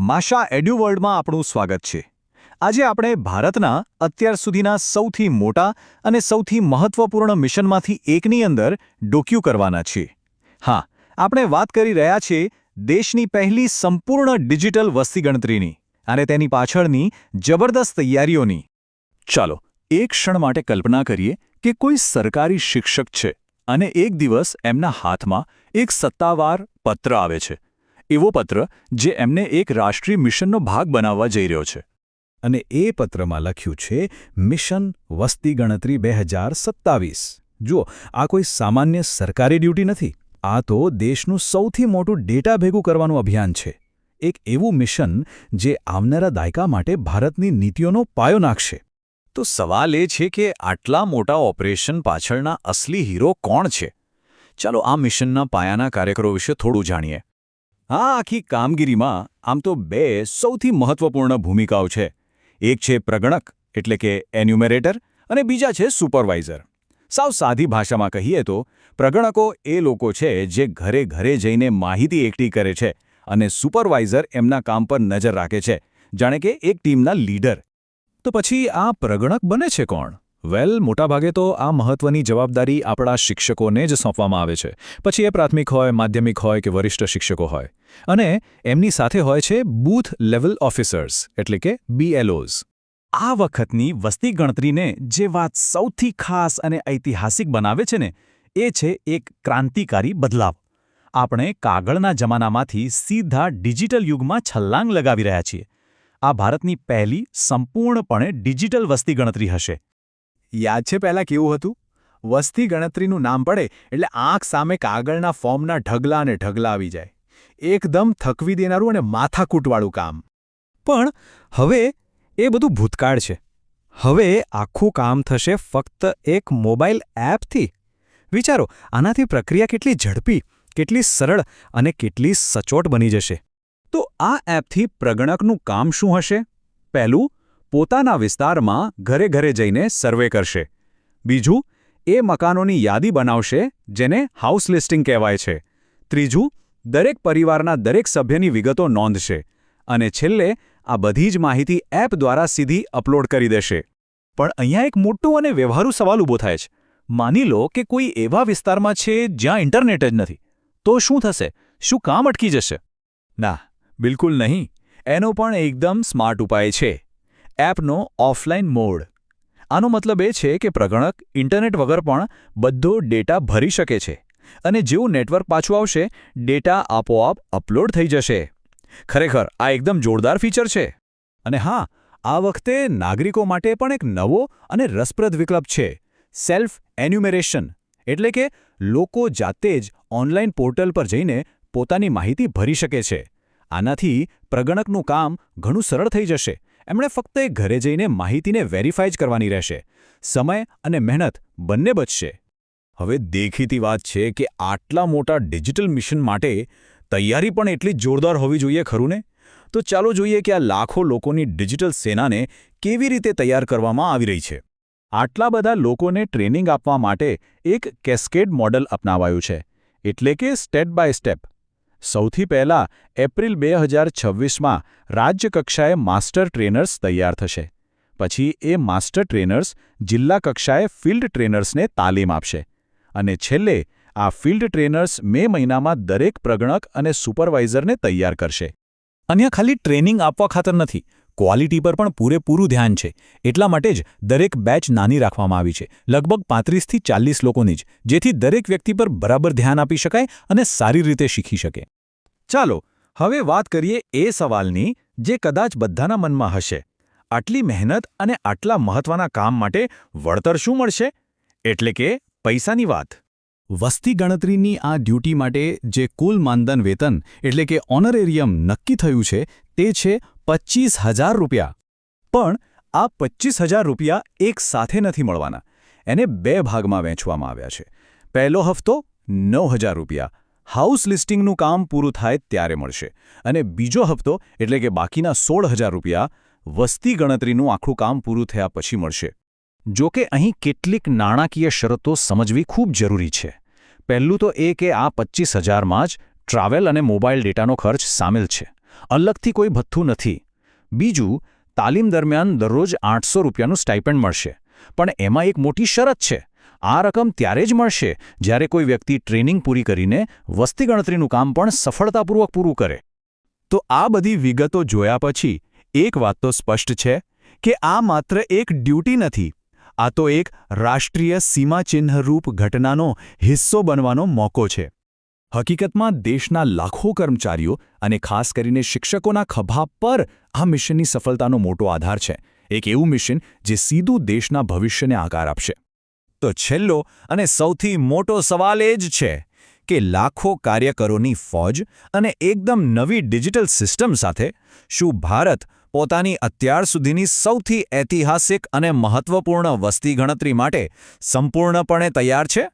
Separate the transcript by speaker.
Speaker 1: Masha એડ્યુવર્લ્ડમાં આપણું સ્વાગત છે। આજે આપણે ભારતના અત્યાર સુધીના સૌથી મોટા અને સૌથી મહત્વપૂર્ણ મિશનમાંથી એકની અંદર ડોક્યુ કરવાના છીએ। હા, આપણે વાત કરી રહ્યા છીએ દેશની પહેલી સંપૂર્ણ ડિજિટલ વસ્તી ગણતરીની અને તેની પાછળની જબરદસ્ત તૈયારીઓની। ચાલો એક ક્ષણ માટે કલ્પના કરીએ કે કોઈ સરકારી શિક્ષક છે અને એક દિવસ એમના હાથમાં એક સત્તાવાર પત્ર આવે છે, એવો પત્ર જે એમને એક રાષ્ટ્રીય મિશનનો ભાગ બનાવવા જઈ રહ્યો છે। અને એ પત્રમાં લખ્યું છે મિશન વસ્તી ગણતરી 2027। જુઓ, આ કોઈ સામાન્ય સરકારી ડ્યુટી નથી, આ તો દેશનું સૌથી મોટું ડેટા ભેગું કરવાનું અભિયાન છે। એક એવું મિશન જે આવનારા દાયકા માટે ભારતની નીતિઓનો પાયો નાખશે। તો સવાલ એ છે કે આટલા મોટા ઓપરેશન પાછળના અસલી હીરો કોણ છે? ચાલો આ મિશનના પાયાના કાર્યકરો વિશે થોડું જાણીએ। આ આખી કામગીરીમાં આમ તો બે સૌથી મહત્વપૂર્ણ ભૂમિકાઓ છે। એક છે પ્રગણક એટલે કે એન્યુમરેટર અને બીજા છે સુપરવાઇઝર। સાવ સાદી ભાષામાં કહીએ તો પ્રગણકો એ લોકો છે જે ઘરે ઘરે જઈને માહિતી એકઠી કરે છે અને સુપરવાઇઝર એમના કામ પર નજર રાખે છે, જાણે કે એક ટીમના લીડર। તો પછી આ પ્રગણક બને છે કોણ? વેલ, મોટાભાગે તો આ મહત્વની જવાબદારી આપણા શિક્ષકોને જ સોંપવામાં આવે છે, પછી એ પ્રાથમિક હોય, માધ્યમિક હોય કે વરિષ્ઠ શિક્ષકો હોય। અને એમની સાથે હોય છે બૂથ લેવલ ઓફિસર્સ એટલે કે BLOs। આ વખતની વસ્તી ગણતરીને જે વાત સૌથી ખાસ અને ઐતિહાસિક બનાવે છે ને, એ છે એક ક્રાંતિકારી બદલાવ। આપણે કાગળના જમાનામાંથી સીધા ડિજિટલ યુગમાં છલાંગ લગાવી રહ્યા છીએ। આ ભારતની પહેલી સંપૂર્ણપણે ડિજિટલ વસ્તી ગણતરી હશે। યાદ છે પહેલાં કેવું હતું? વસ્તી ગણતરીનું નામ પડે એટલે આંખ સામે કાગળના ફોર્મના ઢગલા અને ઢગલા આવી જાય, એકદમ થકવી દેનારું અને માથાકૂટવાળું કામ। પણ હવે એ બધું ભૂતકાળ છે। હવે આખું કામ થશે ફક્ત એક મોબાઈલ એપથી। વિચારો, આનાથી પ્રક્રિયા કેટલી ઝડપી, કેટલી સરળ અને કેટલી સચોટ બની જશે। તો આ એપથી પ્રગણકનું કામ શું હશે? પહેલું, પોતાના વિસ્તારમાં ઘરે ઘરે જઈને સર્વે કરશે। બીજું, એ મકાનોની યાદી બનાવશે જેને હાઉસ લિસ્ટિંગ કહેવાય છે। ત્રીજું, દરેક પરિવારના દરેક સભ્યની વિગતો નોંધશે। અને છેલ્લે આ બધી જ માહિતી એપ દ્વારા સીધી અપલોડ કરી દેશે। પણ અહીંયા એક મોટો અને વ્યવહારુ સવાલ ઊભો થાય છે। માની લો કે કોઈ એવા વિસ્તારમાં છે જ્યાં ઇન્ટરનેટ જ નથી, તો શું થશે? શું કામ અટકી જશે? ના, બિલકુલ નહીં। એનો પણ એકદમ સ્માર્ટ ઉપાય છે, એપનો ઓફલાઈન મોડ। આનો મતલબ એ છે કે પ્રગણક ઇન્ટરનેટ વગર પણ બધો ડેટા ભરી શકે છે અને જેવું નેટવર્ક પાછું આવશે, ડેટા આપોઆપ અપલોડ થઈ જશે। ખરેખર આ એકદમ જોરદાર ફીચર છે। અને હા, આ વખતે નાગરિકો માટે પણ એક નવો અને રસપ્રદ વિકલ્પ છે, સેલ્ફ એન્યુમરેશન। એટલે કે લોકો જાતે જ ઓનલાઈન પોર્ટલ પર જઈને પોતાની માહિતી ભરી શકે છે। આનાથી પ્રગણકનું કામ ઘણું સરળ થઈ જશે। એમણે ફક્ત ઘરે જઈને માહિતીને વેરીફાઈ જ કરવાની રહેશે। સમય અને મહેનત બંને બચશે। હવે દેખીતી વાત છે કે આટલા મોટા ડિજિટલ મિશન માટે તૈયારી પણ એટલી જ જોરદાર હોવી જોઈએ, ખરું ને? તો ચાલો જોઈએ કે આ લાખો લોકોની ડિજિટલ સેનાને કેવી રીતે તૈયાર કરવામાં આવી રહી છે। આટલા બધા લોકોને ટ્રેનિંગ આપવા માટે એક કેસ્કેડ મોડલ અપનાવાયું છે, એટલે કે સ્ટેપ બાય સ્ટેપ। સૌથી પહેલાં એપ્રિલ 2026માં રાજ્ય કક્ષાએ માસ્ટર ટ્રેનર્સ તૈયાર થશે। પછી એ માસ્ટર ટ્રેનર્સ જિલ્લા કક્ષાએ ફિલ્ડ ટ્રેનર્સને તાલીમ આપશે। અને છેલ્લે આ ફિલ્ડ ટ્રેનર્સ મે મહિનામાં દરેક પ્રગણક અને સુપરવાઇઝરને તૈયાર કરશે। અહીંયા ખાલી ટ્રેનિંગ આપવા ખાતર નથી, ક્વોલિટી પર પણ પૂરેપૂરું ધ્યાન છે। એટલા માટે જ દરેક બેચ નાની રાખવામાં આવી છે, લગભગ 35થી 40 લોકોની જ, જેથી દરેક વ્યક્તિ પર બરાબર ધ્યાન આપી શકાય અને સારી રીતે શીખી શકે। ચાલો હવે વાત કરીએ એ સવાલની જે કદાચ બધાના મનમાં હશે, આટલી મહેનત અને આટલા મહત્વના કામ માટે વળતર શું મળશે? એટલે કે પૈસાની વાત। વસ્તી ગણતરીની આ ડ્યુટી માટે જે કુલ માનધન વેતન એટલે કે ઓનરેરિયમ નક્કી થયું છે તે છે 25,000 રૂપિયા। પણ આ 25,000 રૂપિયા એક સાથે નથી મળવાના, એને બે ભાગમાં વહેંચવામાં આવ્યા છે। પહેલો હપ્તો 9,000 રૂપિયા હાઉસ લિસ્ટિંગનું કામ પૂરું થાય ત્યારે મળશે, અને બીજો હપ્તો એટલે કે બાકીના 16,000 રૂપિયા વસ્તી ગણતરીનું આખું કામ પૂરું થયા પછી મળશે। જો કે અહીં કેટલીક નાણાકીય શરતો સમજવી ખૂબ જરૂરી છે। પહેલું તો એ કે આ 25,000માં જ ટ્રાવેલ અને મોબાઈલ ડેટાનો ખર્ચ સામેલ છે।
Speaker 2: અલગથી કોઈ ભથ્થું નથી. બીજું, તાલીમ દરમિયાન દરરોજ 800 રૂપિયાનું સ્ટાઇપેન્ડ મળશે. પણ એમાં એક મોટી શરત છે. આ રકમ ત્યારે જ મળશે જ્યારે કોઈ વ્યક્તિ ટ્રેનિંગ પૂરી કરીને વસ્તી ગણતરીનું કામ પણ સફળતાપૂર્વક પૂરું કરે.
Speaker 3: તો આ બધી વિગતો જોયા પછી એક વાત તો સ્પષ્ટ છે કે આ માત્ર એક ડ્યુટી નથી. આ તો એક રાષ્ટ્રીય સીમાચિહ્નરૂપ ઘટનાનો હિસ્સો બનવાનો મોકો છે. હકીકતમાં દેશના લાખો કર્મચારીઓ અને ખાસ કરીને શિક્ષકોના ખભા પર આ મિશનની સફળતાનો મોટો આધાર છે. એક એવું મિશન જે સીધું દેશના ભવિષ્યને આકાર આપશે.
Speaker 1: તો છેલ્લો અને સૌથી મોટો સવાલ એ જ છે કે લાખો કાર્યકરોની ફોજ અને એકદમ નવી ડિજિટલ સિસ્ટમ સાથે શું ભારત પોતાની અત્યાર સુધીની સૌથી ઐતિહાસિક અને મહત્વપૂર્ણ વસ્તી ગણતરી માટે સંપૂર્ણપણે તૈયાર છે?